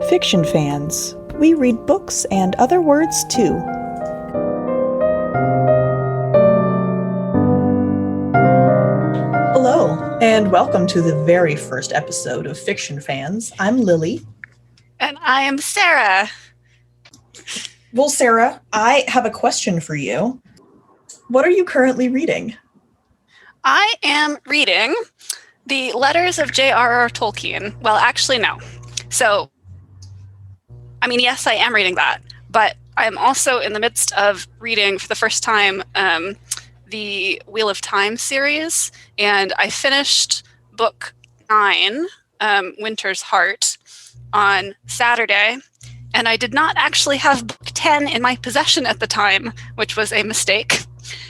Fiction fans, we read books and other words too. Hello, and welcome to the very first episode of Fiction Fans. I'm Lily. And I am Sarah. Well, Sarah, I have a question for you. What are you currently reading? I am reading the letters of J.R.R. Tolkien. Well, actually, no. So, yes, I am reading that, but I'm also in the midst of reading for the first time the Wheel of Time series, and I finished book 9, Winter's Heart, on Saturday, and I did not actually have book 10 in my possession at the time, which was a mistake.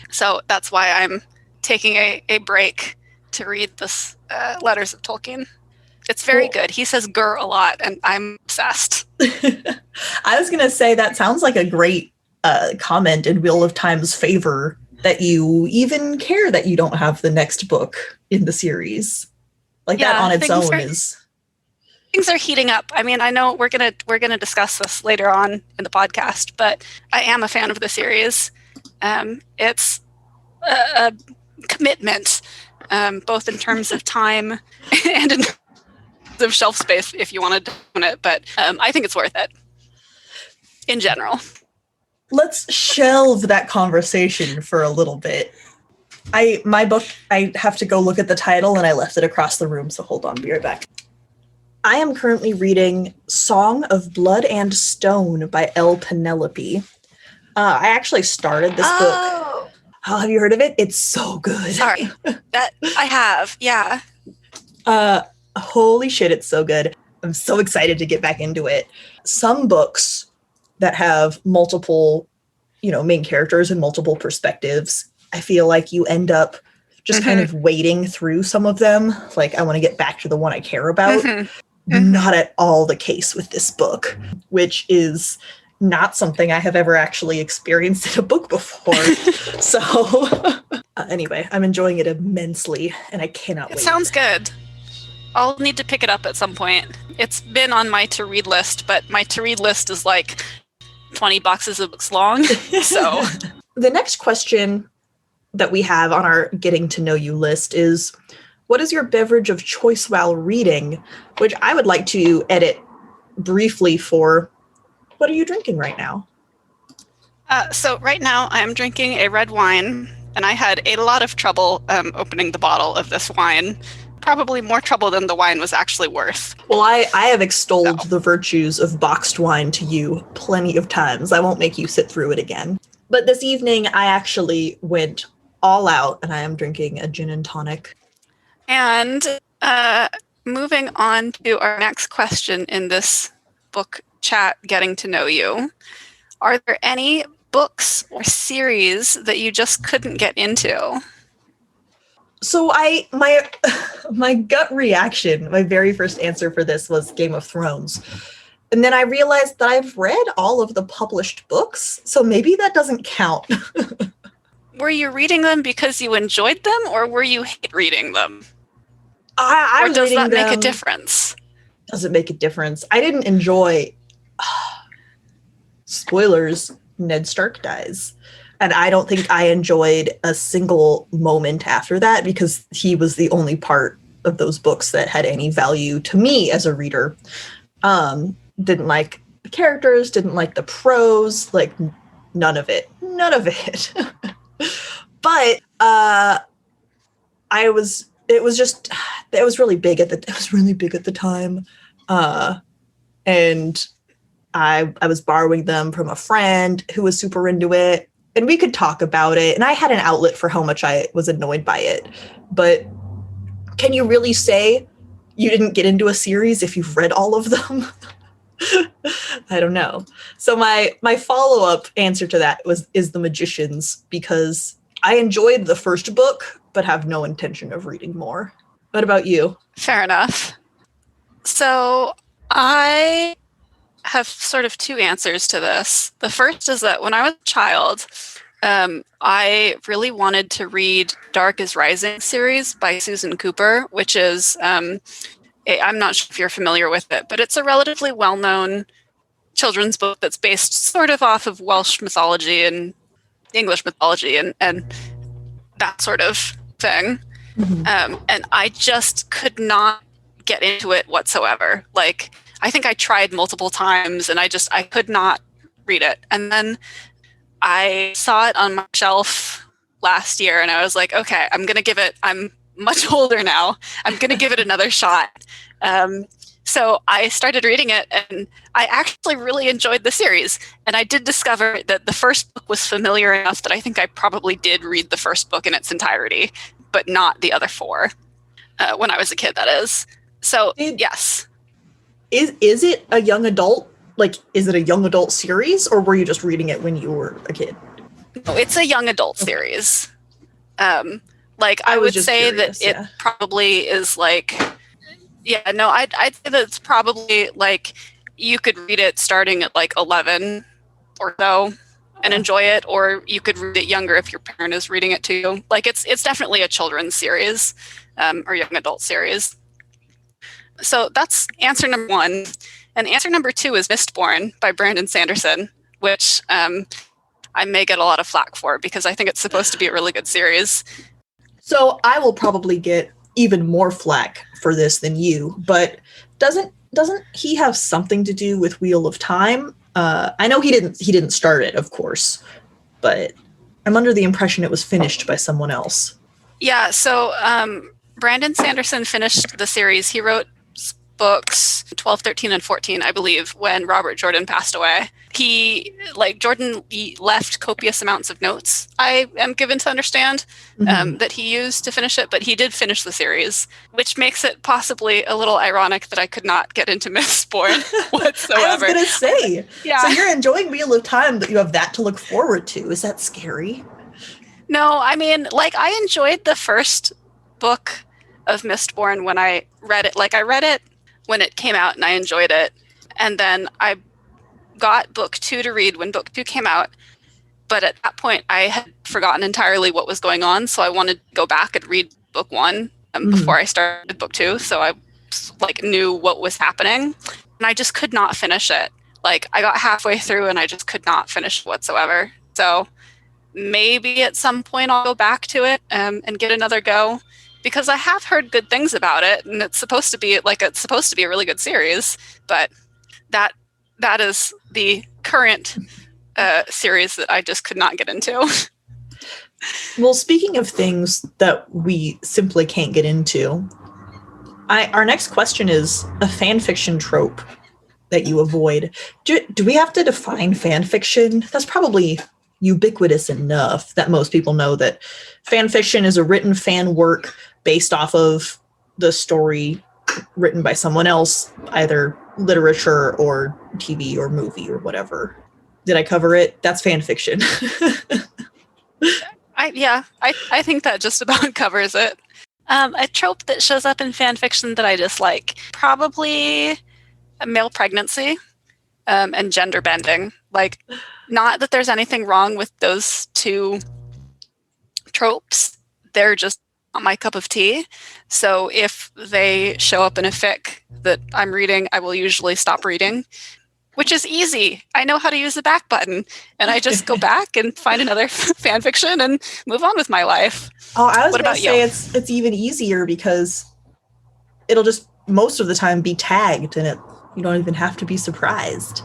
So that's why I'm taking a break to read this Letters of Tolkien. It's very good. He says "grr" a lot, and I'm obsessed. I was going to say that sounds like a great comment in Wheel of Time's favor, that you even care that you don't have the next book in the series. Like, that on its own is... Things are heating up. I know we're gonna discuss this later on in the podcast, but I am a fan of the series. It's a commitment, both in terms of time and in terms of shelf space, if you want to do it. But I think it's worth it in general. Let's shelve that conversation for a little bit. My book, I have to go look at the title, and I left it across the room, so hold on, be right back. I am currently reading Song of Blood and Stone by L. Penelope. I actually started this book. Oh, have you heard of it? It's so good. Sorry, that I have, yeah. Holy shit, it's so good. I'm so excited to get back into it. Some books that have multiple, main characters and multiple perspectives, I feel like you end up just kind of wading through some of them. Like, I want to get back to the one I care about. Not at all the case with this book, which is not something I have ever actually experienced in a book before. So anyway, I'm enjoying it immensely, and I cannot wait. It sounds good. I'll need to pick it up at some point. It's been on my to-read list, but my to-read list is like 20 boxes of books long. So the next question that we have on our getting to know you list is, what is your beverage of choice while reading? Which I would like to edit briefly for, what are you drinking right now? So right now I'm drinking a red wine, and I had a lot of trouble opening the bottle of this wine. Probably more trouble than the wine was actually worth. Well, I have extolled the virtues of boxed wine to you plenty of times. I won't make you sit through it again. But this evening I actually went all out, and I am drinking a gin and tonic. And moving on to our next question in this book chat, Getting to Know You, are there any books or series that you just couldn't get into? So my gut reaction, my very first answer for this was Game of Thrones. And then I realized that I've read all of the published books, so maybe that doesn't count. Were you reading them because you enjoyed them, or were you hate reading them? Or does that make a difference? Does it make a difference? I didn't enjoy... Spoilers, Ned Stark dies. And I don't think I enjoyed a single moment after that, because he was the only part of those books that had any value to me as a reader. Didn't like the characters, didn't like the prose, like none of it. None of it. But it was really big at the time. And I was borrowing them from a friend who was super into it, and we could talk about it, and I had an outlet for how much I was annoyed by it. But can you really say you didn't get into a series if you've read all of them? I don't know. So my follow-up answer to that is The Magicians, because I enjoyed the first book, but have no intention of reading more. What about you? Fair enough. So I have sort of two answers to this. The first is that when I was a child, I really wanted to read Dark is Rising series by Susan Cooper, which is I'm not sure if you're familiar with it, but it's a relatively well-known children's book that's based sort of off of Welsh mythology and English mythology and that sort of thing. And I just could not get into it whatsoever. Like, I think I tried multiple times and I could not read it. And then I saw it on my shelf last year and I was like, okay, I'm much older now. I'm going to give it another shot. So I started reading it and I actually really enjoyed the series. And I did discover that the first book was familiar enough that I think I probably did read the first book in its entirety, but not the other four when I was a kid, that is. So, yes. Is it a young adult? Like, is it a young adult series, or were you just reading it when you were a kid? No, it's a young adult series. Like, I would say curious, that it probably is like, I'd say that it's probably like you could read it starting at like 11 or so and enjoy it, or you could read it younger if your parent is reading it to you. Like, it's definitely a children's series or young adult series. So that's answer number one. And answer number two is Mistborn by Brandon Sanderson, which I may get a lot of flack for because I think it's supposed to be a really good series. So I will probably get even more flack for this than you, but doesn't he have something to do with Wheel of Time? I know he didn't start it, of course, but I'm under the impression it was finished by someone else. Yeah, so Brandon Sanderson finished the series. He wrote books 12, 13, and 14, I believe, when Robert Jordan passed away. Jordan left copious amounts of notes, I am given to understand, that he used to finish it, but he did finish the series, which makes it possibly a little ironic that I could not get into Mistborn whatsoever. I was going to say, yeah. So you're enjoying Wheel of Time, but you have that to look forward to. Is that scary? No, I mean, like, I enjoyed the first book of Mistborn when I read it. Like, I read it when it came out and I enjoyed it. And then I got book 2 to read when book 2 came out. But at that point, I had forgotten entirely what was going on. So I wanted to go back and read book 1 before I started book 2. So I knew what was happening. And I just could not finish it. Like, I got halfway through and I just could not finish whatsoever. So maybe at some point I'll go back to it and get another go. Because I have heard good things about it, and it's supposed to be a really good series. But that is the current series that I just could not get into. Well, speaking of things that we simply can't get into, our next question is a fan fiction trope that you avoid. Do we have to define fan fiction? That's probably ubiquitous enough that most people know that fan fiction is a written fan work based off of the story written by someone else, either literature or TV or movie or whatever. Did I cover it? That's fan fiction. I think that just about covers it. A trope that shows up in fan fiction that I dislike, probably male pregnancy and gender bending. Like, not that there's anything wrong with those two tropes. They're just not my cup of tea. So if they show up in a fic that I'm reading, I will usually stop reading, which is easy. I know how to use the back button, and I just go back and find another fan fiction and move on with my life. Oh, I was going to say it's even easier because it'll just most of the time be tagged, and you don't even have to be surprised.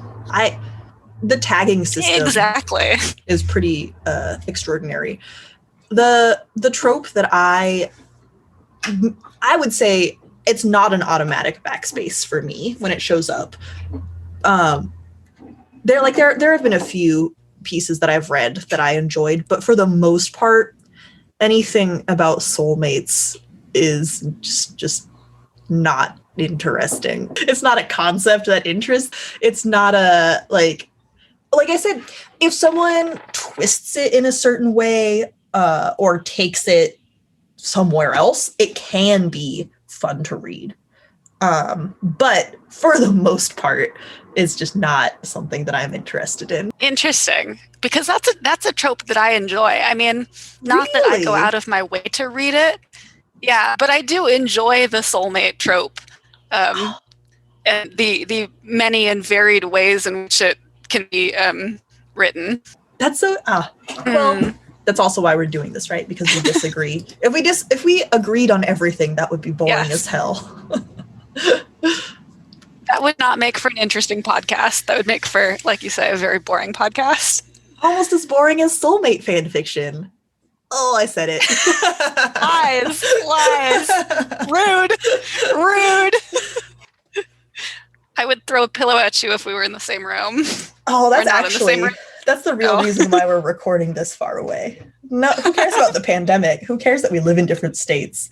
The tagging system exactly is pretty extraordinary. The trope that I would say it's not an automatic backspace for me when it shows up. There have been a few pieces that I've read that I enjoyed, but for the most part, anything about soulmates is just not interesting. It's not a concept that interests. It's not a like I said, if someone twists it in a certain way or takes it somewhere else, it can be fun to read. But for the most part, it's just not something that I'm interested in. Interesting, because that's a trope that I enjoy. I mean, not that I go out of my way to read it. Yeah, but I do enjoy the soulmate trope. and the many and varied ways in which it can be written. That's so well, that's also why we're doing this, right? Because we disagree. If we agreed on everything, that would be boring as hell. That would not make for an interesting podcast. That would make for, like you say, a very boring podcast. Almost as boring as soulmate fan fiction. Oh, I said it. Lies. Rude. I would throw a pillow at you if we were in the same room. Oh, that's the real reason why we're recording this far away. No, who cares about the pandemic? Who cares that we live in different states?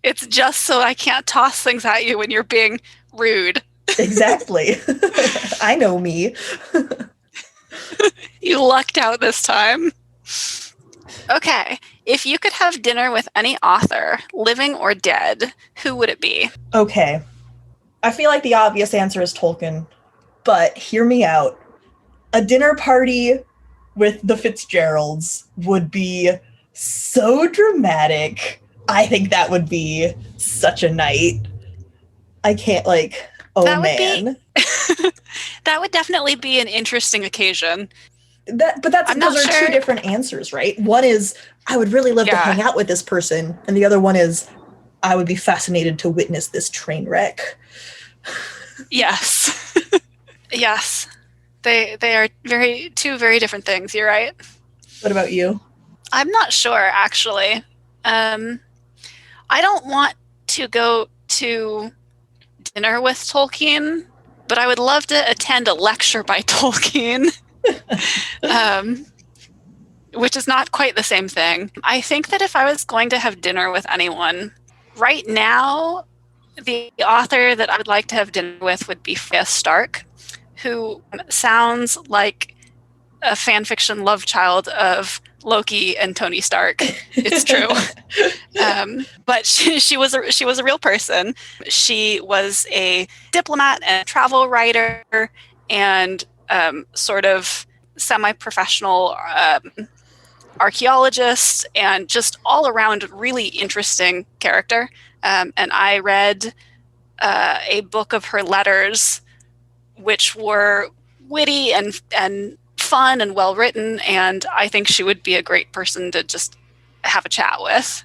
It's just so I can't toss things at you when you're being rude. Exactly. I know me. You lucked out this time. Okay. If you could have dinner with any author, living or dead, who would it be? Okay. I feel like the obvious answer is Tolkien, but hear me out. A dinner party with the Fitzgeralds would be so dramatic. I think that would be such a night. I can't man. That would definitely be an interesting occasion. But those are two different answers, right? One is, I would really love to hang out with this person. And the other one is, I would be fascinated to witness this train wreck. Yes. Yes. They are two very different things. You're right. What about you? I'm not sure, actually. I don't want to go to dinner with Tolkien, but I would love to attend a lecture by Tolkien, which is not quite the same thing. I think that if I was going to have dinner with anyone, right now, the author that I would like to have dinner with would be Freya Stark, who sounds like a fan fiction love child of Loki and Tony Stark. It's true. But she was a real person. She was a diplomat and a travel writer and sort of semi-professional archaeologist and just all around really interesting character. And I read a book of her letters, which were witty and fun and well written, and I think she would be a great person to just have a chat with.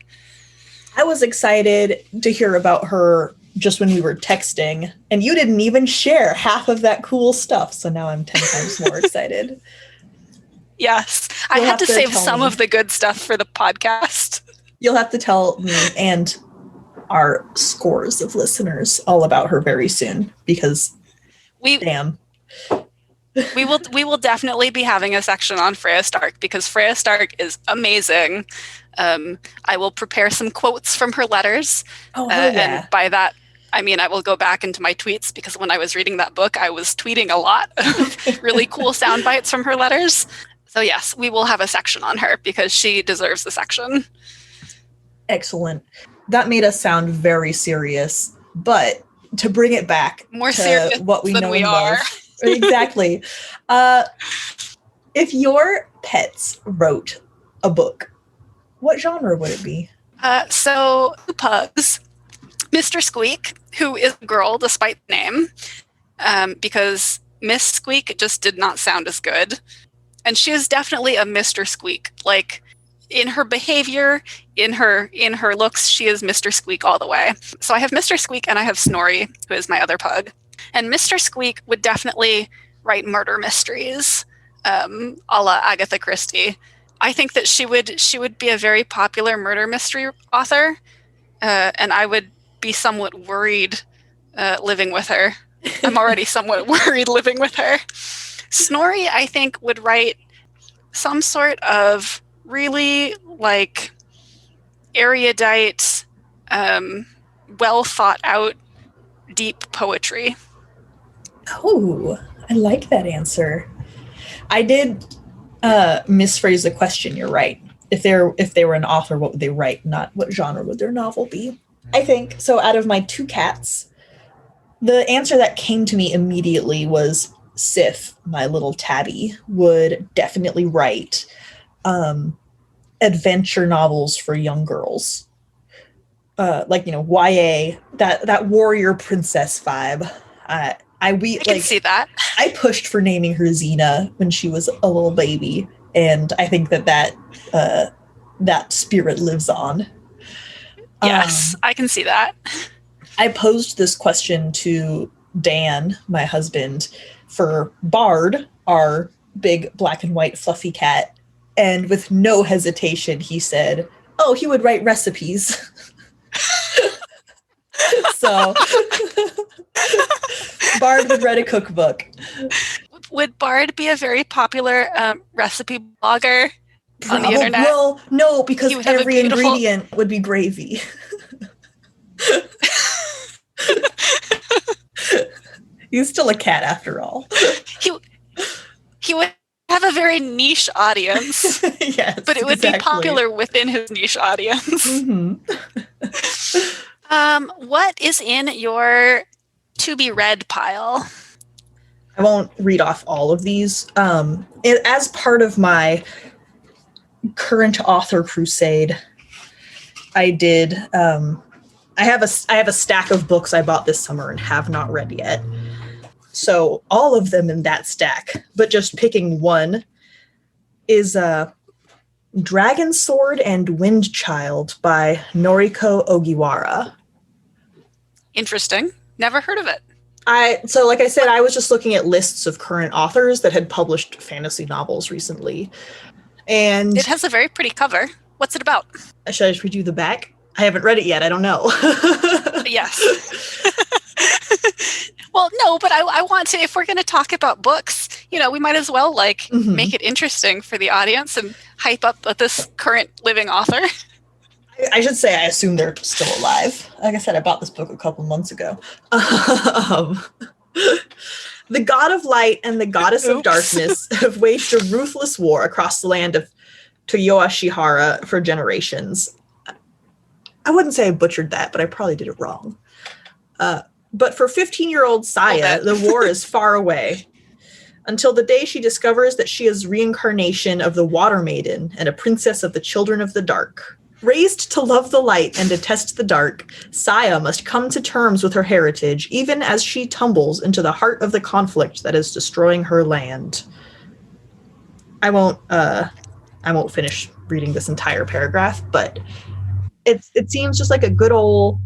I was excited to hear about her just when we were texting, and you didn't even share half of that cool stuff, so now I'm 10 times more excited. Yes, I had to save some of the good stuff for the podcast. You'll have to tell me and our scores of listeners all about her very soon, because damn. We will definitely be having a section on Freya Stark because Freya Stark is amazing. I will prepare some quotes from her letters. Oh, yeah. And by that, I mean, I will go back into my tweets because when I was reading that book, I was tweeting a lot of really cool sound bites from her letters. So yes, we will have a section on her because she deserves the section. Excellent. That made us sound very serious, but to bring it back more serious what we than know we and are. Love, exactly. If your pets wrote a book, what genre would it be? So pugs, Mr. Squeak, who is a girl despite the name, because Miss Squeak just did not sound as good. And she is definitely a Mr. Squeak. Like in her behavior, in her looks, she is Mr. Squeak all the way. So I have Mr. Squeak and I have Snorri, who is my other pug. And Mr. Squeak would definitely write murder mysteries, a la Agatha Christie. I think that she would be a very popular murder mystery author, and I would be somewhat worried living with her. I'm already somewhat worried living with her. Snorri, I think, would write some sort of really erudite, well thought out, deep poetry. Oh, I like that answer. I did misphrase the question. You're right. If they were an author, what would they write? Not what genre would their novel be? I think so. Out of my two cats, the answer that came to me immediately was Sif, my little tabby, would definitely write adventure novels for young girls. like, you know, YA, that warrior princess vibe. I can see that. I pushed for naming her Xena when she was a little baby, and I think that spirit lives on. Yes, I can see that. I posed this question to Dan, my husband, for Bard, our big black and white fluffy cat, and with no hesitation, he said, "Oh, he would write recipes." So Bard would write a cookbook. Would Bard be a very popular recipe blogger on the internet? Well, no, because every ingredient would be gravy. He's still a cat after all. He would have a very niche audience. Yes, but it would be popular within his niche audience. Mm-hmm. What is in your to be read pile? I won't read off all of these. As part of my current author crusade, I did. I have a stack of books I bought this summer and have not read yet. So all of them in that stack, but just picking one, is Dragon Sword and Wind Child by Noriko Ogiwara. Interesting. Never heard of it. So like I said, I was just looking at lists of current authors that had published fantasy novels recently. And it has a very pretty cover. What's it about? Should I just read you the back? I haven't read it yet. I don't know. Yes. Well, no, but I want to, if we're going to talk about books, you know, we might as well make it interesting for the audience and hype up this current living author. I should say I assume they're still alive. Like I said, I bought this book a couple months ago. The God of Light and the Goddess of Darkness have waged a ruthless war across the land of Toyoashihara for generations. I wouldn't say I butchered that, but I probably did it wrong. But for 15-year-old Saya, the war is far away. Until the day she discovers that she is reincarnation of the Water Maiden and a princess of the Children of the Dark. Raised to love the light and detest the dark, Saya must come to terms with her heritage, even as she tumbles into the heart of the conflict that is destroying her land. I won't finish reading this entire paragraph, but it seems just like a good old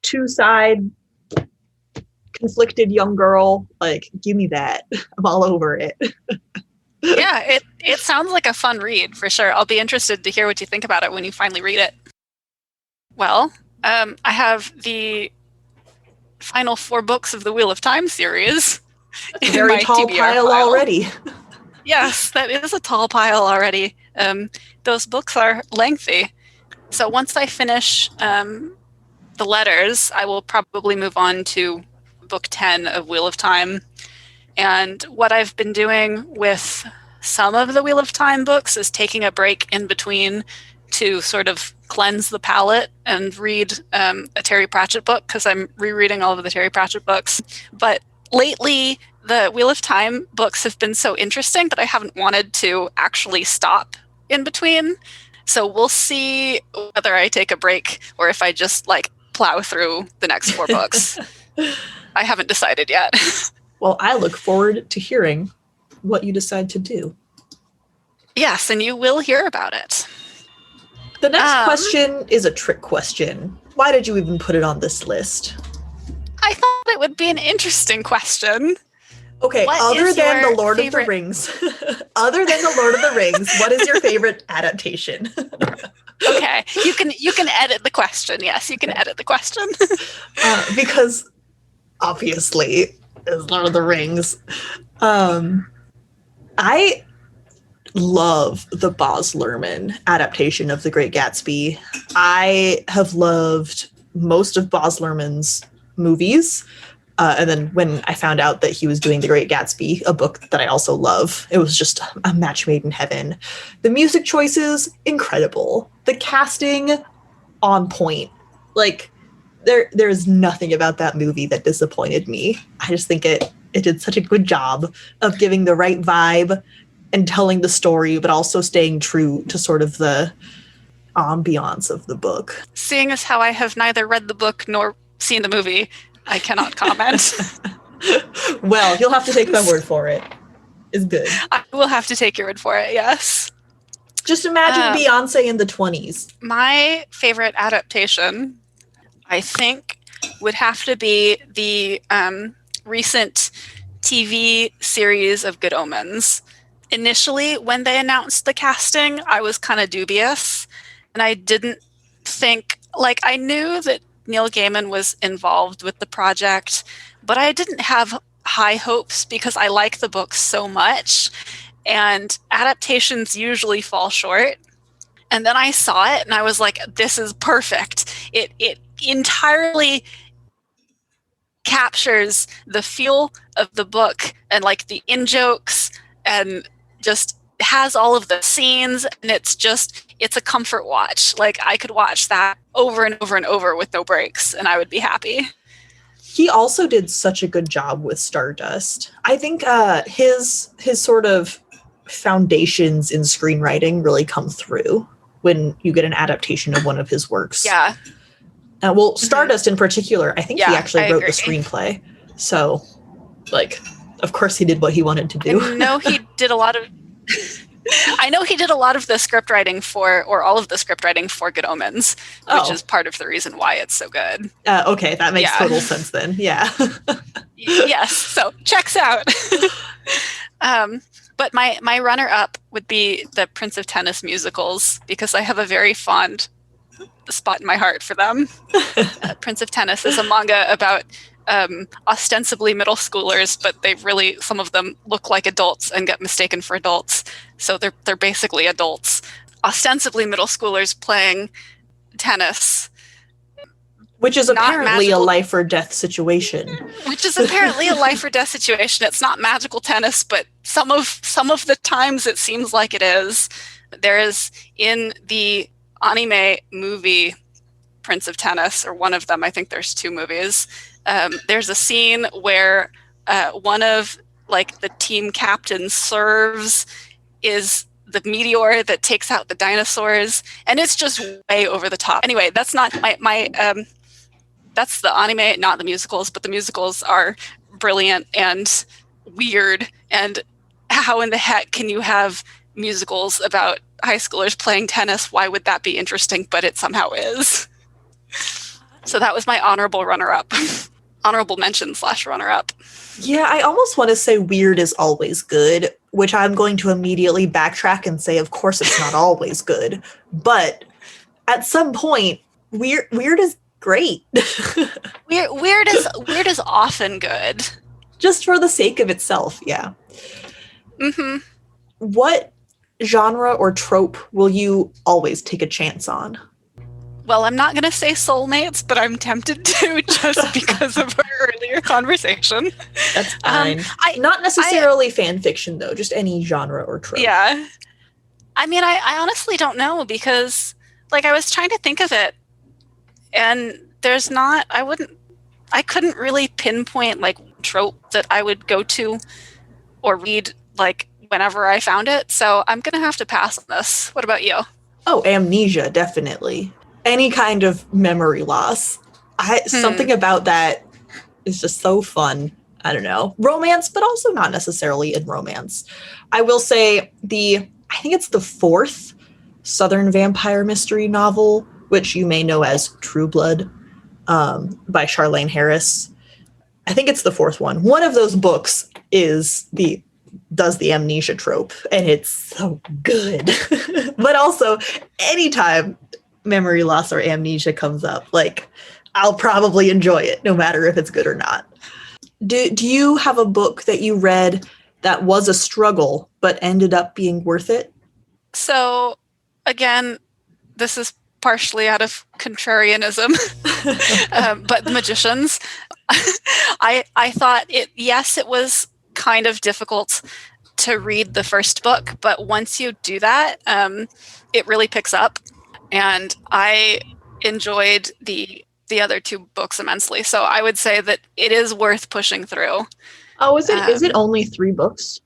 two-side conflicted young girl. Like, give me that. I'm all over it. Yeah, it sounds like a fun read for sure. I'll be interested to hear what you think about it when you finally read it. Well, I have the final 4 books of the Wheel of Time series. That's a very tall pile already. Yes, that is a tall pile already. Those books are lengthy. So once I finish the letters, I will probably move on to book 10 of Wheel of Time. And what I've been doing with some of the Wheel of Time books is taking a break in between to sort of cleanse the palate and read a Terry Pratchett book, because I'm rereading all of the Terry Pratchett books. But lately, the Wheel of Time books have been so interesting that I haven't wanted to actually stop in between. So we'll see whether I take a break or if I just plow through the next 4 books. I haven't decided yet. Well, I look forward to hearing what you decide to do. Yes, and you will hear about it. The next question is a trick question. Why did you even put it on this list? I thought it would be an interesting question. Okay, other than The Lord of the Rings, what is your favorite adaptation? Okay, you can edit the question. Yes, you can edit the question. Because obviously, it's Lord of the Rings. I love the Baz Luhrmann adaptation of The Great Gatsby. I have loved most of Baz Luhrmann's movies. And then when I found out that he was doing The Great Gatsby, a book that I also love, it was just a match made in heaven. The music choices, incredible. The casting, on point. There's nothing about that movie that disappointed me. I just think it did such a good job of giving the right vibe and telling the story, but also staying true to sort of the ambiance of the book. Seeing as how I have neither read the book nor seen the movie, I cannot comment. Well, you'll have to take my word for it. It's good. I will have to take your word for it, yes. Just imagine Beyonce in the 20s. My favorite adaptation, I think, would have to be the recent TV series of Good Omens. Initially, when they announced the casting, I was kind of dubious, and I didn't think, like, I knew that Neil Gaiman was involved with the project, but I didn't have high hopes because I like the book so much, and adaptations usually fall short. And then I saw it and I was like, this is perfect. It entirely captures the feel of the book and like the in-jokes, and just has all of the scenes, and it's a comfort watch. Like, I could watch that over and over and over with no breaks and I would be happy. He also did such a good job with Stardust. I think his sort of foundations in screenwriting really come through when you get an adaptation of one of his works. Yeah. Well, Stardust in particular, I think he actually wrote the screenplay. So, like, of course he did what he wanted to do. I know he did a lot of the script writing for, or all of the script writing for Good Omens, which is part of the reason why it's so good. Okay, that makes total sense then. Yeah. Yes, so checks out. But my runner-up would be the Prince of Tennis musicals, because I have a very fond spot in my heart for them. Prince of Tennis is a manga about ostensibly middle schoolers, but some of them look like adults and get mistaken for adults. So they're basically adults, ostensibly middle schoolers playing tennis. Which is apparently a life or death situation. It's not magical tennis, but some of the times it seems like it is. There is, in the anime movie Prince of Tennis, or one of them, I think there's two movies, there's a scene where one of the team captain's serves is the meteor that takes out the dinosaurs, and it's just way over the top. Anyway, that's not my that's the anime, not the musicals, but the musicals are brilliant and weird, and how in the heck can you have musicals about high schoolers playing tennis? Why would that be interesting? But it somehow is. So that was my honorable runner-up. Honorable mention / runner-up. Yeah, I almost want to say weird is always good, which I'm going to immediately backtrack and say, of course it's not always good. But at some point, weird is great. Weird is often good. Just for the sake of itself, yeah. Mm-hmm. What genre or trope will you always take a chance on? Well, I'm not going to say soulmates, but I'm tempted to, just because of our earlier conversation. That's fine. Not necessarily fan fiction, though, just any genre or trope. Yeah. I mean, I honestly don't know, because, I was trying to think of it, and I couldn't really pinpoint, trope that I would go to or read, whenever I found it, so I'm going to have to pass on this. What about you? Oh, amnesia, definitely. Any kind of memory loss. Something about that is just so fun. I don't know. Romance, but also not necessarily in romance. I will say I think it's the 4th Southern vampire mystery novel, which you may know as True Blood, by Charlaine Harris. I think it's the 4th one. One of those books does the amnesia trope, and it's so good. But also, anytime memory loss or amnesia comes up, I'll probably enjoy it, no matter if it's good or not. Do you have a book that you read that was a struggle, but ended up being worth it? So, again, this is partially out of contrarianism, but The Magicians. I thought it was kind of difficult to read the first book, but once you do that, it really picks up, and I enjoyed the other 2 books immensely. So I would say that it is worth pushing through. Oh, is it only 3 books?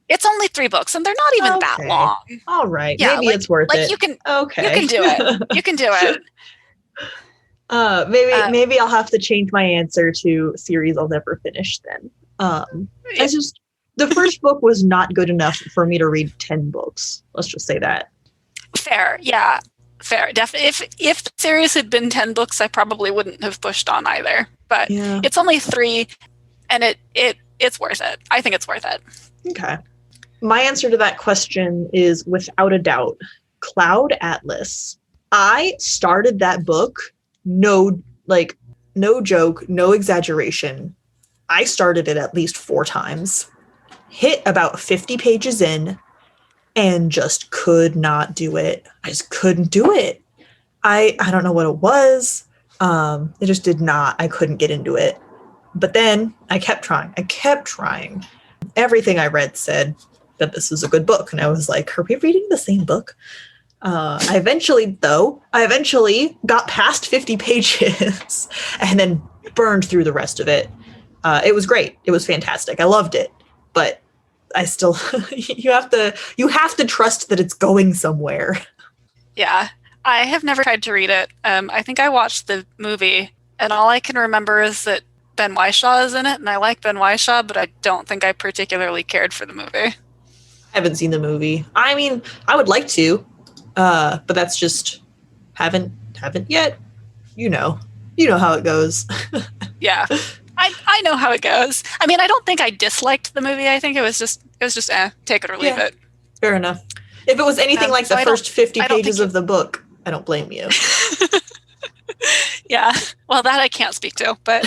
It's only 3 books, and they're not even that long. All right. Yeah, Maybe it's worth it. You can Okay. do it. You can do it. Maybe I'll have to change my answer to series I'll never finish then. It's just the first book was not good enough for me to read 10 books. Let's just say that. Fair. Yeah. Fair. Definitely. If the series had been 10 books, I probably wouldn't have pushed on either. But it's only 3, and it's worth it. I think it's worth it. Okay. My answer to that question is, without a doubt, Cloud Atlas. I started that book, no joke, no exaggeration. I started it at least 4 times, hit about 50 pages in, and just could not do it. I just couldn't do it. I don't know what it was. It just did not. I couldn't get into it. But then I kept trying. Everything I read said that this is a good book. And I was like, are we reading the same book? I eventually got past 50 pages and then burned through the rest of it. It was great. It was fantastic. I loved it. But I still, you have to trust that it's going somewhere. Yeah. I have never tried to read it. I think I watched the movie, and all I can remember is that Ben Whishaw is in it, and I like Ben Whishaw, but I don't think I particularly cared for the movie. I haven't seen the movie. I mean, I would like to, but that's just haven't yet. You know how it goes. Yeah, I know how it goes. I mean, I don't think I disliked the movie. I think it was just take it or leave it. Fair enough. If it was anything like the first 50 pages of the book, I don't blame you. Yeah, well, that I can't speak to, but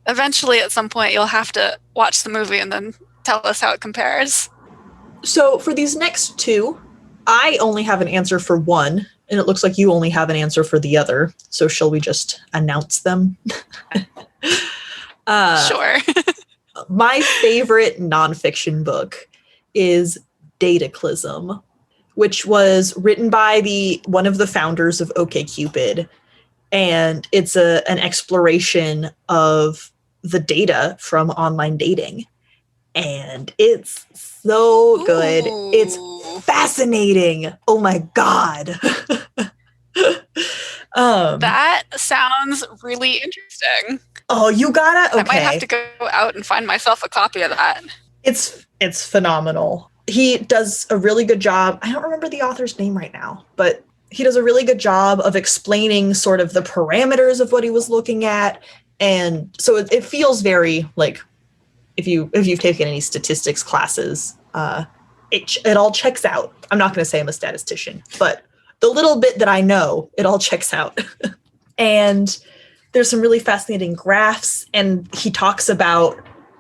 eventually at some point you'll have to watch the movie and then tell us how it compares. So for these next 2, I only have an answer for one, and it looks like you only have an answer for the other. So shall we just announce them? Sure. My favorite nonfiction book is Dataclysm, which was written by one of the founders of OkCupid. And it's an exploration of the data from online dating. And it's so good. Ooh. It's fascinating. Oh my God. That sounds really interesting. Oh, you gotta, okay. I might have to go out and find myself a copy of that. It's phenomenal. He does a really good job. I don't remember the author's name right now, but he does a really good job of explaining sort of the parameters of what he was looking at. And so it feels very like, if you've taken any statistics classes, it all checks out. I'm not going to say I'm a statistician, but the little bit that I know, it all checks out. And there's some really fascinating graphs, and he talks about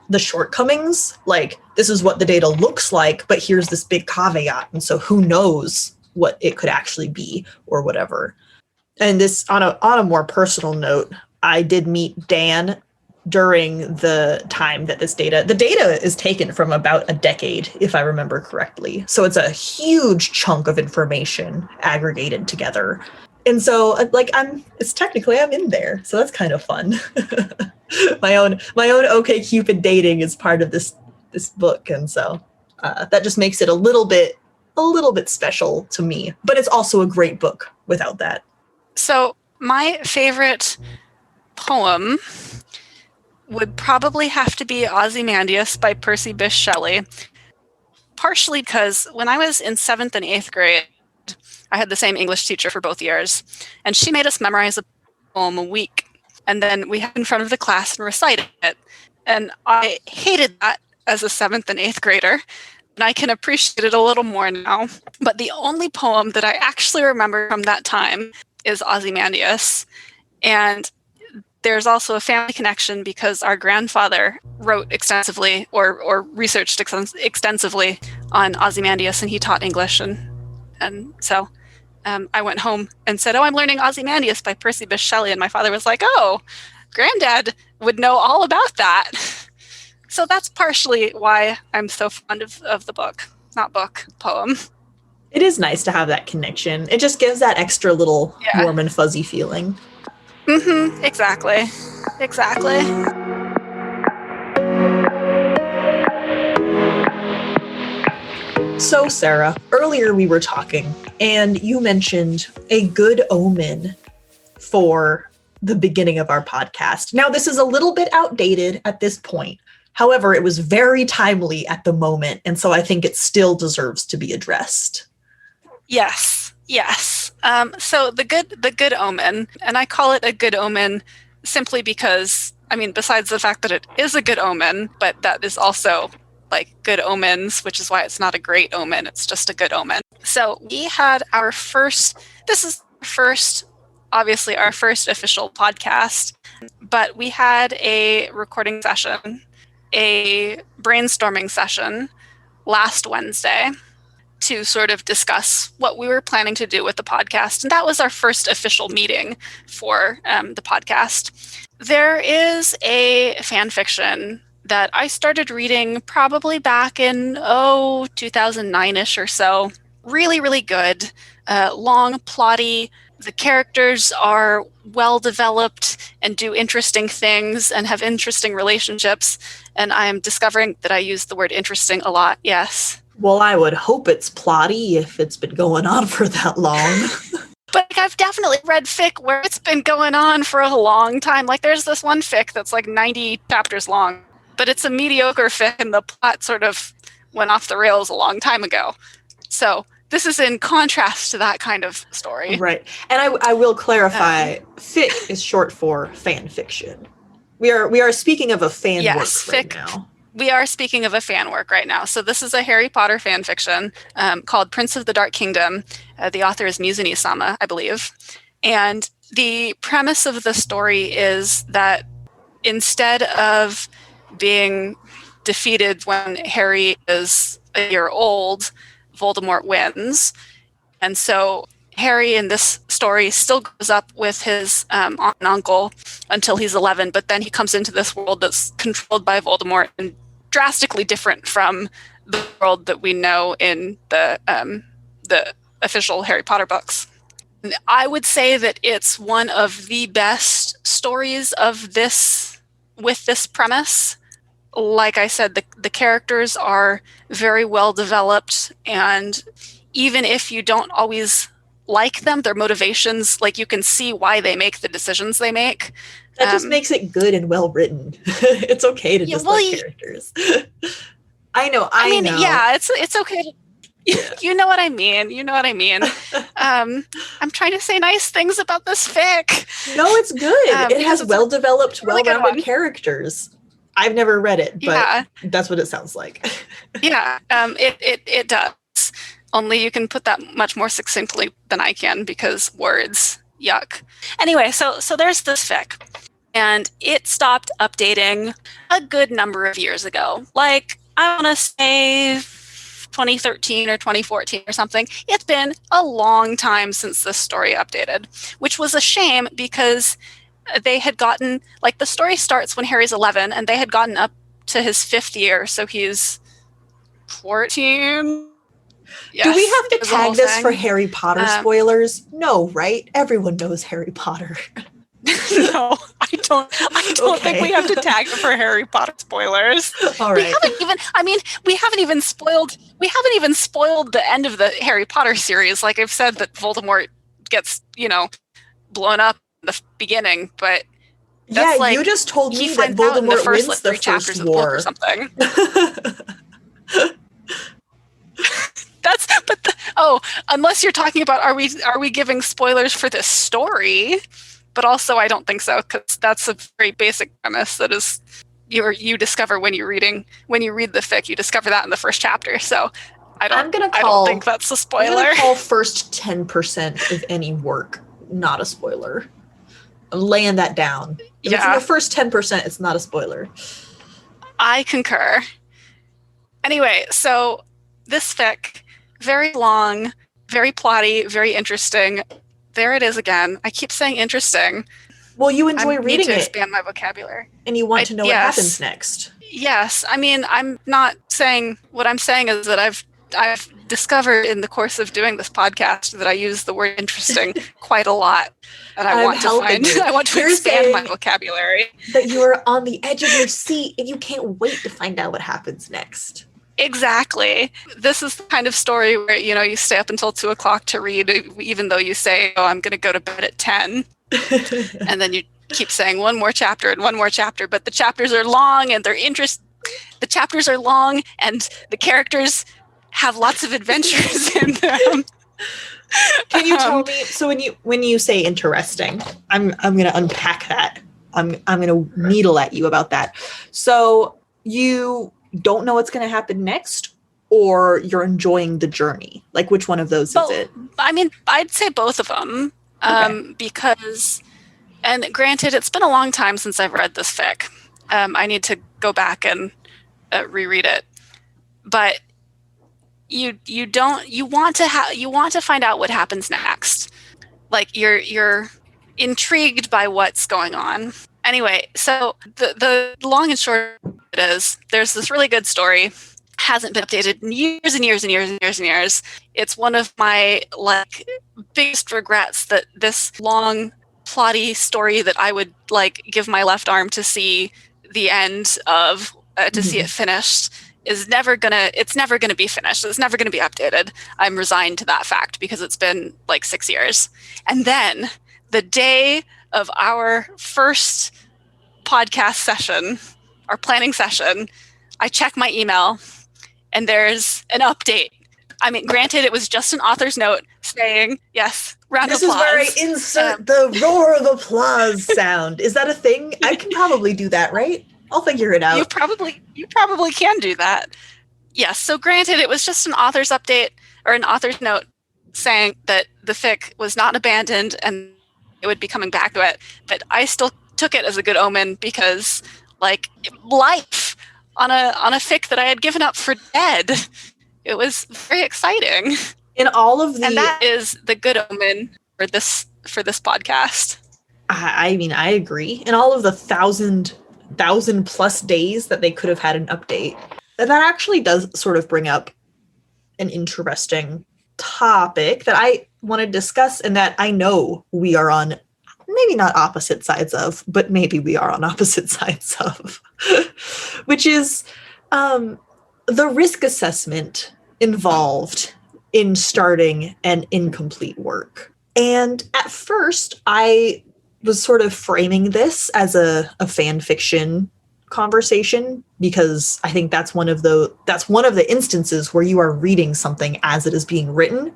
the shortcomings, like this is what the data looks like, but here's this big caveat. And so who knows what it could actually be or whatever. And this, on a more personal note, I did meet Dan during the time that the data is taken from about a decade, if I remember correctly. So it's a huge chunk of information aggregated together. And so I'm in there. So that's kind of fun. my own OkCupid dating is part of this book. And so that just makes it a little bit special to me, but it's also a great book without that. So my favorite poem would probably have to be Ozymandias by Percy Bysshe Shelley, partially because when I was in 7th and 8th grade, I had the same English teacher for both years, and she made us memorize a poem a week, and then we had in front of the class and recited it. And I hated that as a 7th and 8th grader, and I can appreciate it a little more now. But the only poem that I actually remember from that time is Ozymandias. And there's also a family connection because our grandfather wrote extensively or researched extensively on Ozymandias, and he taught English. And so I went home and said, I'm learning Ozymandias by Percy Bysshe Shelley. And my father was like, oh, Granddad would know all about that. So that's partially why I'm so fond of the book. Not book, poem. It is nice to have that connection. It just gives that extra little warm and fuzzy feeling. Mm-hmm. Exactly. So, Sarah, earlier we were talking, and you mentioned a good omen for the beginning of our podcast. Now, this is a little bit outdated at this point. However, it was very timely at the moment, and so I think it still deserves to be addressed. Yes. So the good omen, and I call it a good omen simply because, I mean, besides the fact that it is a good omen, but that is also like good omens, which is why it's not a great omen. It's just a good omen. So we had our obviously our first official podcast, but we had a recording session, a brainstorming session last Wednesday to sort of discuss what we were planning to do with the podcast. And that was our first official meeting for the podcast. There is a fan fiction that I started reading probably back in, 2009-ish or so. Really, really good. Long, plotty. The characters are well developed and do interesting things and have interesting relationships. And I am discovering that I use the word interesting a lot. Yes. Well, I would hope it's plotty if it's been going on for that long. But I've definitely read fic where it's been going on for a long time. Like there's this one fic that's like 90 chapters long, but it's a mediocre fic and the plot sort of went off the rails a long time ago. So this is in contrast to that kind of story. Right. And I will clarify, fic is short for fan fiction. We are speaking of a fan work right now. We are speaking of a fan work right now. So this is a Harry Potter fan fiction called Prince of the Dark Kingdom. The author is Mizuni-sama, I believe. And the premise of the story is that instead of being defeated when Harry is a year old, Voldemort wins. And so Harry in this story still grows up with his aunt and uncle until he's 11, but then he comes into this world that's controlled by Voldemort and drastically different from the world that we know in the official Harry Potter books. And I would say that it's one of the best stories of this with this premise. Like I said, the characters are very well developed, and even if you don't always like them, their motivations, like you can see why they make the decisions they make. That just makes it good and well written. It's okay to dislike characters. I know. Yeah, it's okay to, you know what I mean. I'm trying to say nice things about this fic. No, it's good. It has well-developed, really well-rounded characters. I've never read it, but that's what it sounds like. It does. Only you can put that much more succinctly than I can because words, yuck. Anyway, so there's this fic, and it stopped updating a good number of years ago. Like, I want to say 2013 or 2014 or something. It's been a long time since this story updated, which was a shame because they had gotten, like, the story starts when Harry's 11, and they had gotten up to his 5th year, so he's 14. Yes, do we have to tag this for Harry Potter spoilers? No, right? Everyone knows Harry Potter. No, I don't think we have to tag it for Harry Potter spoilers. All right. We haven't even spoiled the end of the Harry Potter series. Like I've said that Voldemort gets, blown up in the beginning, but that's you just told me that Voldemort wins the first war or something. Unless you're talking about are we giving spoilers for this story? But also I don't think so, because that's a very basic premise that is you discover when you read the fic, you discover that in the first chapter. So I don't think that's a spoiler. I'm gonna call first 10% of any work not a spoiler. I'm laying that down. If it's in the first 10%, it's not a spoiler. I concur. Anyway, so this fic, very long, very plotty, very interesting. There it is again. I keep saying interesting. Well, you enjoy reading it. I need to expand my vocabulary. And you want to know what happens next. Yes. I mean, I'm not saying, what I'm saying is that I've discovered in the course of doing this podcast that I use the word interesting quite a lot. And I want to expand my vocabulary. That you are on the edge of your seat and you can't wait to find out what happens next. Exactly. This is the kind of story where, you stay up until 2 o'clock to read, even though you say, oh, I'm going to go to bed at 10. And then you keep saying one more chapter and one more chapter, but the chapters are long and the chapters are long and the characters have lots of adventures in them. Can you tell me, so when you say interesting, I'm going to unpack that. I'm going to needle at you about that. So you don't know what's going to happen next, or you're enjoying the journey? Like, which one of those is it? I mean, I'd say both of them. Because, and granted, it's been a long time since I've read this fic. I need to go back and reread it. But you want to find out what happens next. Like you're intrigued by what's going on. Anyway, so the long and short of it is there's this really good story, hasn't been updated in years and years and years and years and years. It's one of my biggest regrets that this long plotty story that I would give my left arm to see the end of to see it finished it's never gonna be finished. It's never gonna be updated. I'm resigned to that fact because it's been 6 years. And then the day of our first podcast session, our planning session, I check my email and there's an update. I mean, granted, it was just an author's note saying, yes, round of applause. This is where I insert the roar of applause sound. Is that a thing? I can probably do that, right? I'll figure it out. You probably can do that. Yes. So granted, it was just an author's update or an author's note saying that the fic was not abandoned and it would be coming back to it. But I still took it as a good omen because life on a fic that I had given up for dead. It was very exciting. In all of the, and that is the good omen for this podcast. I mean, I agree. In all of the thousand plus days that they could have had an update, that actually does sort of bring up an interesting topic that I want to discuss, and that I know we are on maybe not opposite sides of, but maybe we are on opposite sides of, which is the risk assessment involved in starting an incomplete work. And at first, I was sort of framing this as a fan fiction conversation because I think that's one of the instances where you are reading something as it is being written.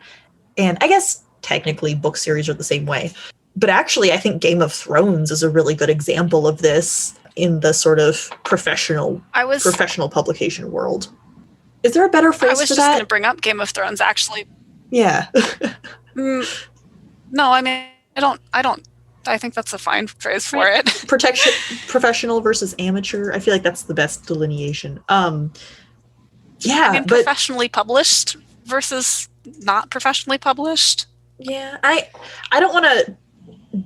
And I guess technically book series are the same way. But actually, I think Game of Thrones is a really good example of this in the sort of professional publication world. Is there a better phrase for that? I was just going to bring up Game of Thrones, actually. Yeah. No, I mean, I think that's a fine phrase for it. Professional versus amateur. I feel like that's the best delineation. I mean, professionally published versus not professionally published. Yeah, I don't want to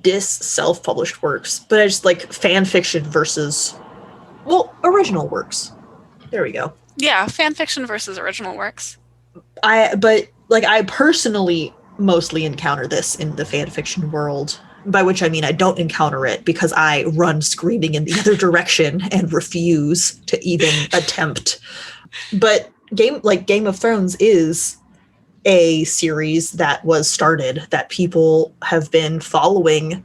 diss self-published works, but I just fan fiction versus, original works. There we go. Yeah, fan fiction versus original works. I personally mostly encounter this in the fan fiction world, by which I mean I don't encounter it because I run screaming in the other direction and refuse to even attempt. But Game of Thrones is a series that was started that people have been following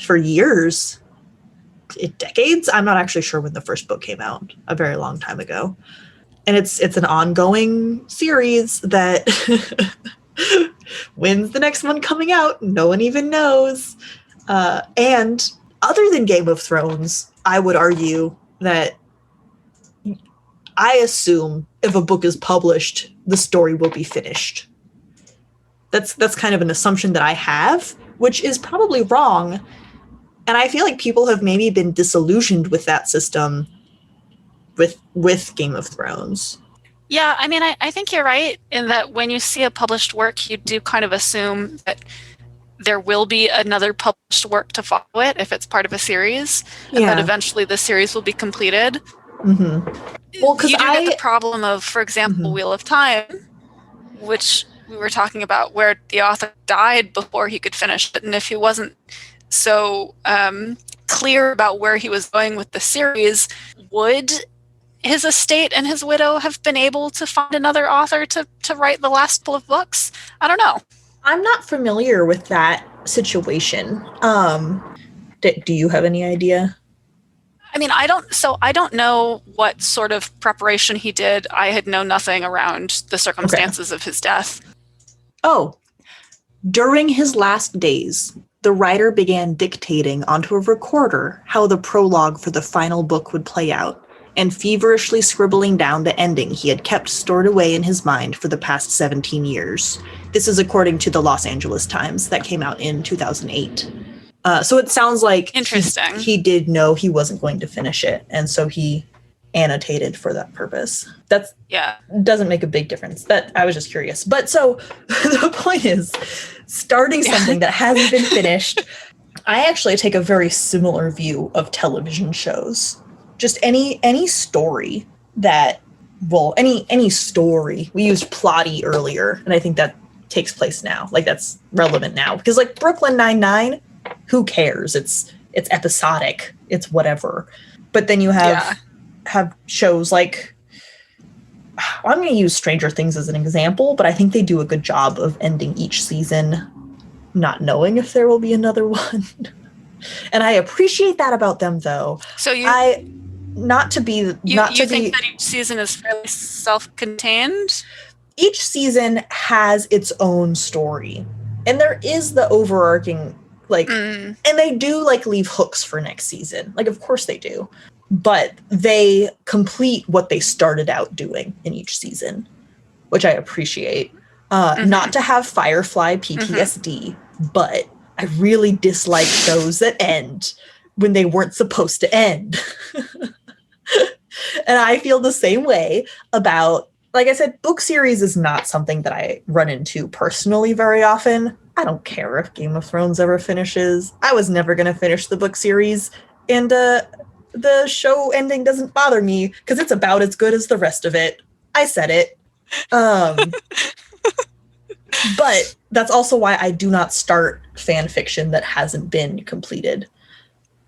for years, decades. I'm not actually sure when the first book came out, a very long time ago. And it's an ongoing series that when's the next one coming out? No one even knows. And other than Game of Thrones, I would argue that I assume if a book is published, the story will be finished. That's kind of an assumption that I have, which is probably wrong. And I feel like people have maybe been disillusioned with that system with Game of Thrones. Yeah, I mean, I think you're right in that when you see a published work, you do kind of assume that there will be another published work to follow it if it's part of a series, and that eventually the series will be completed. Mm-hmm. Well, because you do get the problem of, for example, Wheel of Time, which we were talking about, where the author died before he could finish it, and if he wasn't so clear about where he was going with the series, would his estate and his widow have been able to find another author to write the last couple of books. I don't know. I'm not familiar with that situation. Do you have any idea? I mean, I don't know what sort of preparation he did. I had known nothing around the circumstances of his death. Oh, during his last days, the writer began dictating onto a recorder how the prologue for the final book would play out, and feverishly scribbling down the ending he had kept stored away in his mind for the past 17 years. This is according to the Los Angeles Times that came out in 2008. So it sounds like interesting. He did know he wasn't going to finish it, and so he annotated for that purpose. Doesn't make a big difference. That I was just curious. But so the point is, starting something that hasn't been finished, I actually take a very similar view of television shows. Just any story that, well, any story. We used plotty earlier, and I think that takes place now. Like, that's relevant now. Because, like, Brooklyn Nine-Nine, who cares? It's episodic. It's whatever. But then you have shows like, I'm going to use Stranger Things as an example, but I think they do a good job of ending each season not knowing if there will be another one. And I appreciate that about them, though. So you think that each season is fairly self-contained? Each season has its own story. And there is the overarching, like, and they do, like, leave hooks for next season. Like, of course they do. But they complete what they started out doing in each season, which I appreciate. Not to have Firefly PTSD, but I really dislike shows that end when they weren't supposed to end. And I feel the same way about, like I said, book series is not something that I run into personally very often. I don't care if Game of Thrones ever finishes. I was never going to finish the book series. And the show ending doesn't bother me because it's about as good as the rest of it. I said it. But that's also why I do not start fan fiction that hasn't been completed.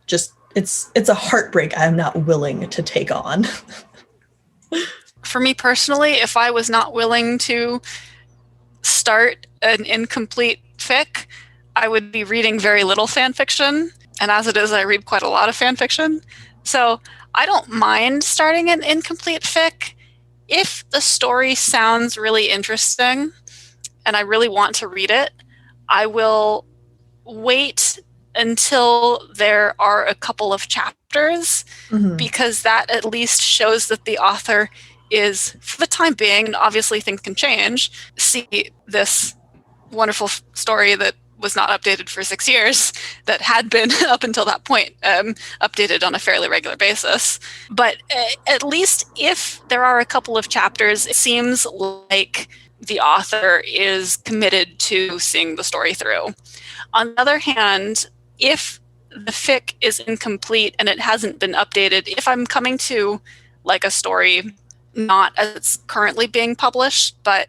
Just, it's a heartbreak I'm not willing to take on. For me personally, if I was not willing to start an incomplete fic, I would be reading very little fan fiction. And as it is, I read quite a lot of fan fiction. So I don't mind starting an incomplete fic if the story sounds really interesting and I really want to read it. I will wait until there are a couple of chapters because that at least shows that the author is, for the time being, and obviously things can change, see this wonderful story that was not updated for 6 years, that had been up until that point updated on a fairly regular basis. But at least if there are a couple of chapters, it seems like the author is committed to seeing the story through. On the other hand, if the fic is incomplete and it hasn't been updated, if I'm coming to like a story not as it's currently being published, but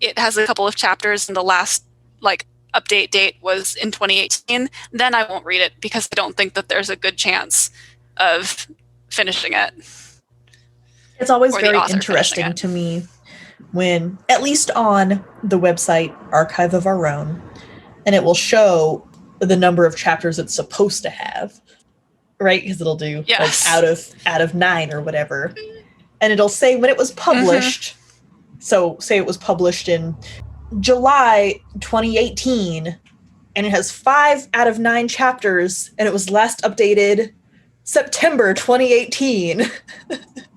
it has a couple of chapters and the last like update date was in 2018, then I won't read it because I don't think that there's a good chance of finishing it. It's always very interesting to me when, at least on the website Archive of Our Own, and it will show the number of chapters it's supposed to have, right? Because it'll do like out of 9 or whatever. And it'll say when it was published. So say it was published in July 2018, and it has 5 out of 9 chapters, and it was last updated September 2018. And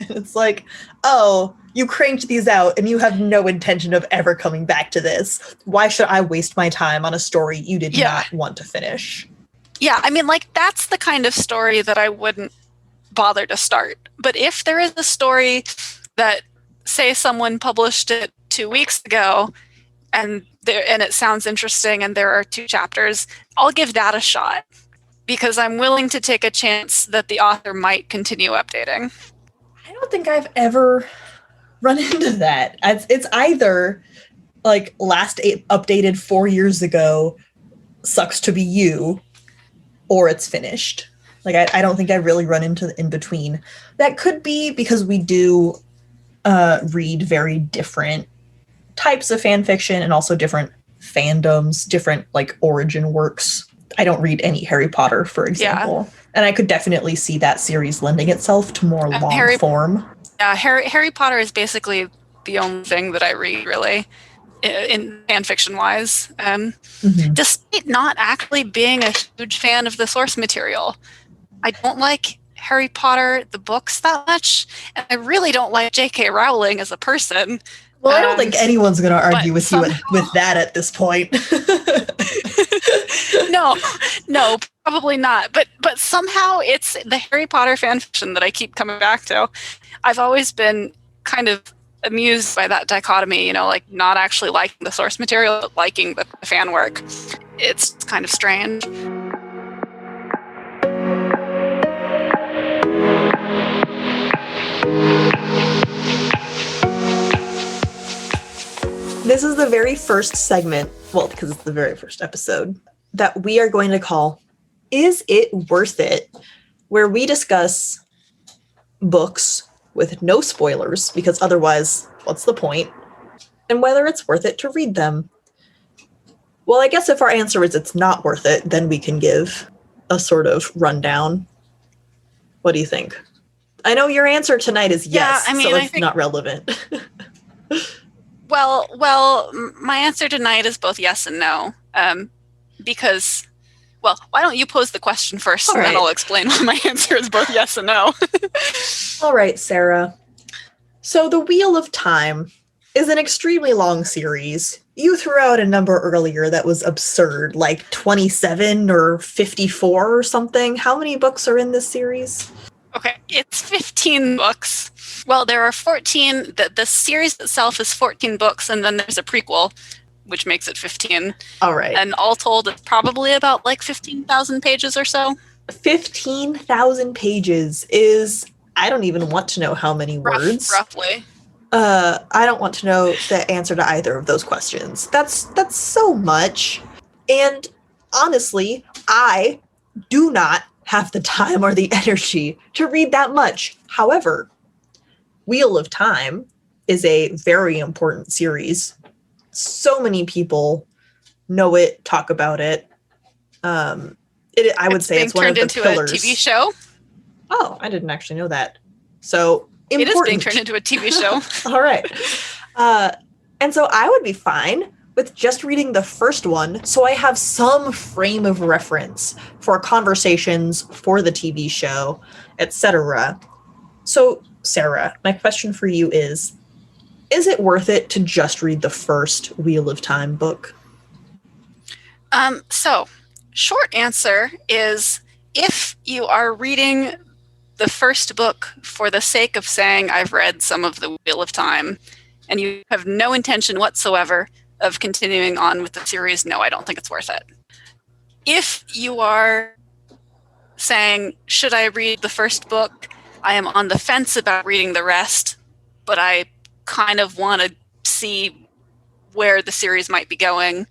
it's like, oh, you cranked these out and you have no intention of ever coming back to this. Why should I waste my time on a story you did not want to finish? Yeah, I mean, like, that's the kind of story that I wouldn't bother to start. But if there is a story that, say, someone published it 2 weeks ago and it sounds interesting and there are 2 chapters, I'll give that a shot because I'm willing to take a chance that the author might continue updating. I don't think I've ever run into that. It's either like last updated 4 years ago, sucks to be you, or it's finished. Like, I don't think I really run into the in-between. That could be because we do read very different types of fan fiction and also different fandoms, different, like, origin works. I don't read any Harry Potter, for example. Yeah. And I could definitely see that series lending itself to more long form. Yeah, Harry Potter is basically the only thing that I read, really, in fan fiction wise. Despite not actually being a huge fan of the source material. I don't like Harry Potter, the books, that much, and I really don't like J.K. Rowling as a person. Well, I don't think anyone's going to argue with you with that at this point. No, probably not. But somehow it's the Harry Potter fanfiction that I keep coming back to. I've always been kind of amused by that dichotomy, you know, like not actually liking the source material, but liking the fan work. It's kind of strange. This is the very first segment, well, because it's the very first episode, that we are going to call Is It Worth It? Where we discuss books with no spoilers, because otherwise, what's the point? And whether it's worth it to read them. Well, I guess if our answer is it's not worth it, then we can give a sort of rundown. What do you think? I know your answer tonight is yes, so it's not relevant. Well, my answer tonight is both yes and no, because, well, why don't you pose the question first, and then I'll explain why my answer is both yes and no. All right, Sarah. So The Wheel of Time is an extremely long series. You threw out a number earlier that was absurd, like 27 or 54 or something. How many books are in this series? Okay, it's 15 books. Well, there are 14. The series itself is 14 books, and then there's a prequel, which makes it 15. All right. And all told, it's probably about like 15,000 pages or so. 15,000 pages is, I don't even want to know how many words. Roughly. I don't want to know the answer to either of those questions. That's so much. And honestly, I do not have the time or the energy to read that much. However, Wheel of Time is a very important series. So many people know it, talk about it. I would say it's one of the pillars. It's being turned into a TV show? Oh, I didn't actually know that. So important. It is being turned into a TV show. All right. And so I would be fine with just reading the first one, so I have some frame of reference for conversations for the TV show, etc. So, Sarah, my question for you is it worth it to just read the first Wheel of Time book? So, short answer is if you are reading the first book for the sake of saying I've read some of the Wheel of Time and you have no intention whatsoever of continuing on with the series, no, I don't think it's worth it. If you are saying, should I read the first book? I am on the fence about reading the rest, but I kind of want to see where the series might be going.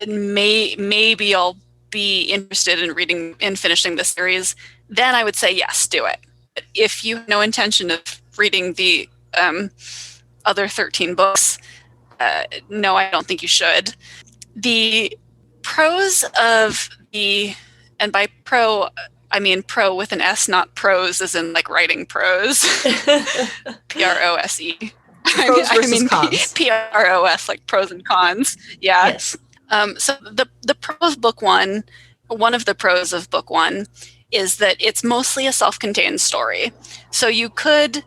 Maybe I'll be interested in finishing the series. Then I would say, yes, do it. If you have no intention of reading the other 13 books, no, I don't think you should. The pros of and by pro, I mean pro with an S, not prose as in like writing prose. Prose. Pros versus cons. Pros, like pros and cons. Yeah. Yes. So the pro of book one of the pros of book one is that it's mostly a self-contained story. So you could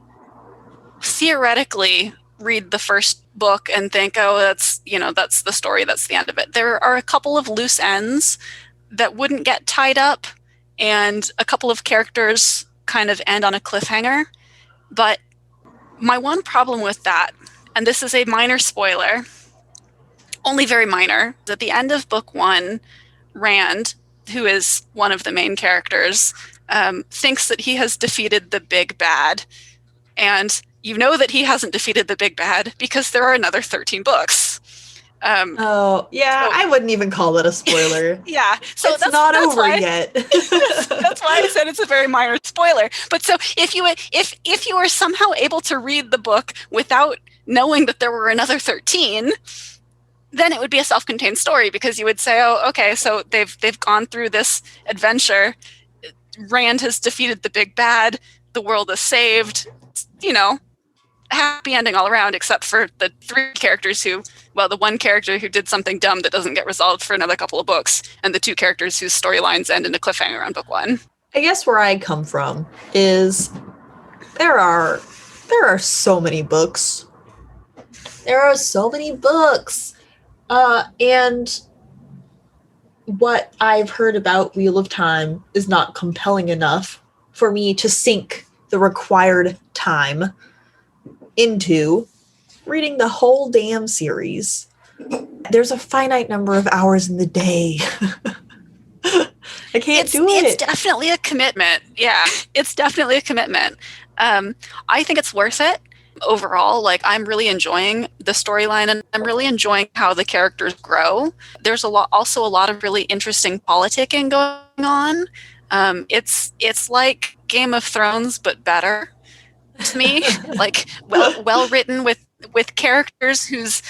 theoretically read the first book and think, oh, that's the story, that's the end of it. There are a couple of loose ends that wouldn't get tied up, and a couple of characters kind of end on a cliffhanger. But my one problem with that, and this is a minor spoiler, only very minor, at the end of book one, Rand, who is one of the main characters, thinks that he has defeated the big bad. And you know that he hasn't defeated the big bad because there are another 13 books. Oh, yeah, So I wouldn't even call it a spoiler. yeah, so It's not over why, yet. that's why I said it's a very minor spoiler. But so if you were somehow able to read the book without knowing that there were another 13, then it would be a self-contained story, because you would say, oh, okay, so they've gone through this adventure. Rand has defeated the big bad. The world is saved. You know, happy ending all around, except for the three characters the one character who did something dumb that doesn't get resolved for another couple of books, and the two characters whose storylines end in a cliffhanger on book 1. I guess where I come from is there are so many books. There are so many books. And what I've heard about Wheel of Time is not compelling enough for me to sink the required time into reading the whole damn series. There's a finite number of hours in the day. I can't do it. It's definitely a commitment. Yeah, it's definitely a commitment. I think it's worth it. Overall, like, I'm really enjoying the storyline, and I'm really enjoying how the characters grow. There's also a lot of really interesting politicking going on. It's like Game of Thrones, but better to me. Like, well written, with characters whose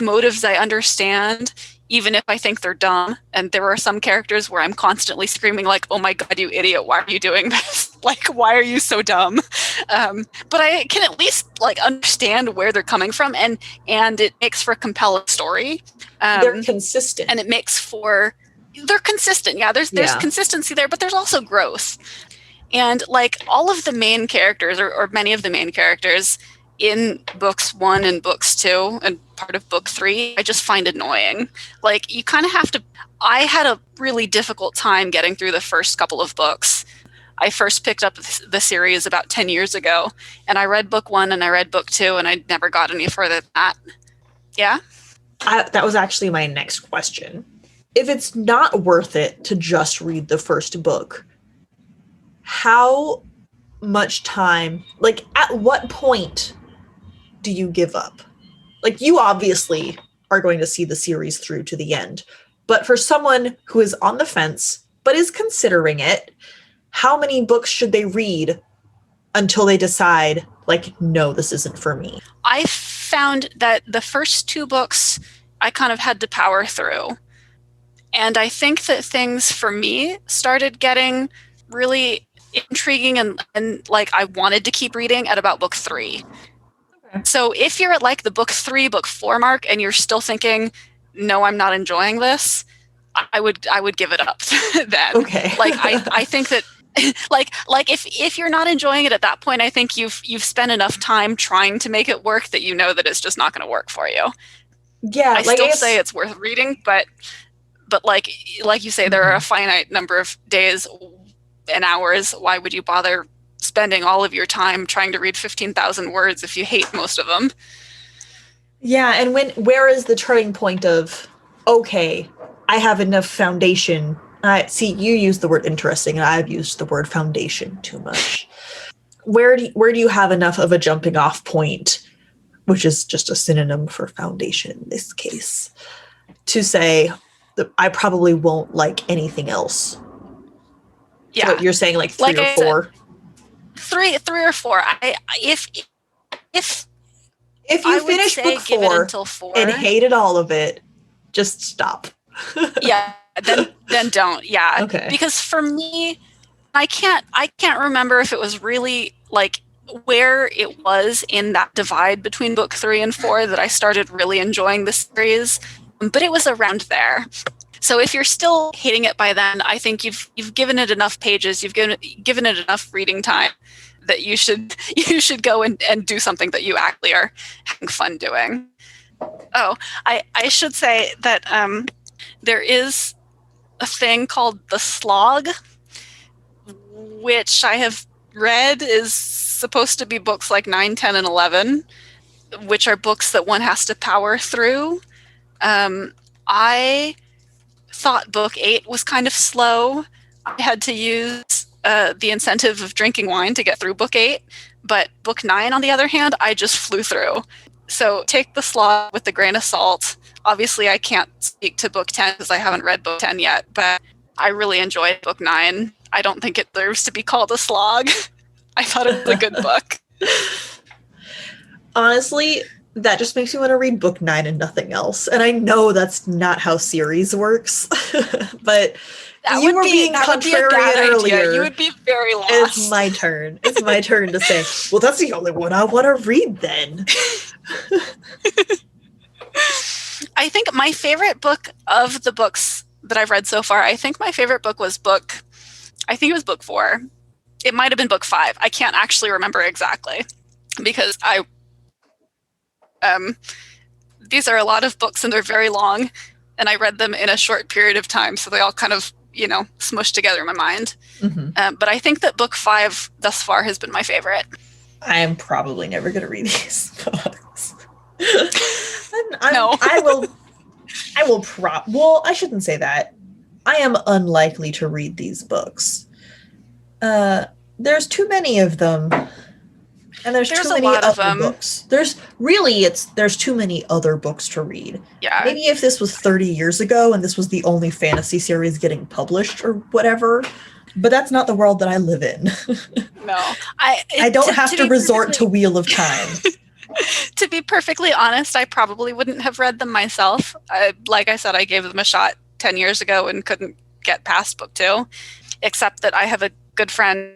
motives I understand, even if I think they're dumb. And there are some characters where I'm constantly screaming, like, oh my God, you idiot, why are you doing this? Like, why are you so dumb? But I can at least, like, understand where they're coming from, and it makes for a compelling story. They're consistent. And it makes for, they're consistent. Yeah, there's consistency there, but there's also growth. And, like, all of the main characters, or many of the main characters in books 1 and books 2 and part of book 3, I just find annoying. Like, you kind of have to, I had a really difficult time getting through the first couple of books. I first picked up the series about 10 years ago, and I read book 1 and I read book 2, and I never got any further than that. Yeah? That was actually my next question. If it's not worth it to just read the first book, how much time, like, at what point do you give up? Like, you obviously are going to see the series through to the end, but for someone who is on the fence but is considering it, how many books should they read until they decide, like, no, this isn't for me? I found that the first 2 books I kind of had to power through. And I think that things for me started getting really intriguing, and like, I wanted to keep reading at about book 3. Okay. So if you're at, like, the book 3, book 4 mark, and you're still thinking, no, I'm not enjoying this, I would give it up then. Okay. Like, I think that like if you're not enjoying it at that point, I think you've spent enough time trying to make it work that you know that it's just not going to work for you. Yeah, I still say it's worth reading, but like you say, there are a finite number of days and hours. Why would you bother spending all of your time trying to read 15,000 words if you hate most of them? Yeah, and where is the turning point of, okay, I have enough foundation. See, you use the word interesting, and I've used the word foundation too much. Where do you have enough of a jumping off point, which is just a synonym for foundation in this case, to say that I probably won't like anything else? Yeah, so you're saying like 3 or 4. Said, 3 or 4. If you finish book 4 and hated all of it, just stop. Yeah, then don't. Yeah. Okay. Because for me, I can't remember if it was really, like, where it was in that divide between book 3 and 4 that I started really enjoying the series, but it was around there. So if you're still hating it by then, I think you've given it enough pages, you've given it enough reading time that you should go and do something that you actually are having fun doing. Oh, I should say that there is a thing called the slog, which I have read is supposed to be books like 9, 10, and 11, which are books that one has to power through. I thought book 8 was kind of slow. I had to use the incentive of drinking wine to get through book 8, but book 9, on the other hand, I just flew through. So take the slog with a grain of salt. Obviously, I can't speak to book 10 because I haven't read book 10 yet, but I really enjoyed book 9. I don't think it deserves to be called a slog. I thought it was a good book. Honestly, that just makes me want to read book 9 and nothing else. And I know that's not how series works, but you were being contrarian earlier. You would be very lost. It's my turn. It's my turn to say, well, that's the only one I want to read then. I think my favorite book of the books that I've read so far, I think my favorite book was book 4. It might have been book 5. I can't actually remember exactly because these are a lot of books and they're very long and I read them in a short period of time. So they all kind of, smushed together in my mind. Mm-hmm. But I think that book 5 thus far has been my favorite. I'm probably never going to read these books. No. Well, I shouldn't say that. I am unlikely to read these books. There's too many of them. And there's too many other books. There's too many other books to read. Yeah. Maybe if this was 30 years ago and this was the only fantasy series getting published or whatever, but that's not the world that I live in. No. I don't have to resort to Wheel of Time. To be perfectly honest, I probably wouldn't have read them myself. Like I said, I gave them a shot 10 years ago and couldn't get past book 2, except that I have a good friend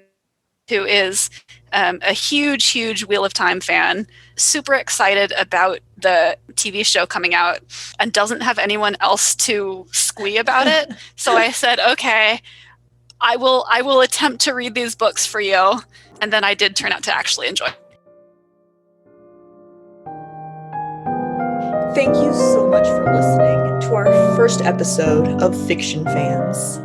who is a huge Wheel of Time fan, super excited about the TV show coming out and doesn't have anyone else to squee about it. So I said, okay, I will attempt to read these books for you. And then I did turn out to actually enjoy it. Thank you so much for listening to our first episode of Fiction Fans.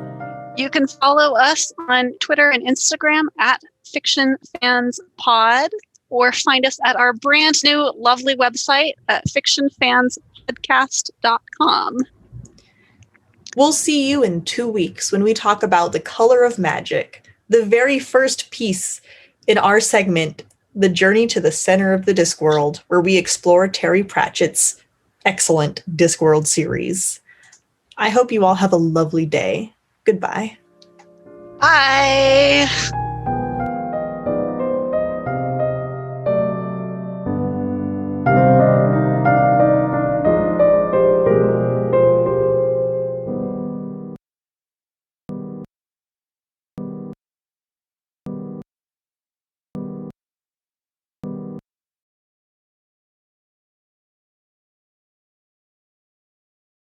You can follow us on Twitter and Instagram at FictionFansPod, or find us at our brand new lovely website at fictionfanspodcast.com. We'll see you in 2 weeks when we talk about The Color of Magic, the very first piece in our segment, The Journey to the Center of the Discworld, where we explore Terry Pratchett's excellent Discworld series. I hope you all have a lovely day. Goodbye. Bye.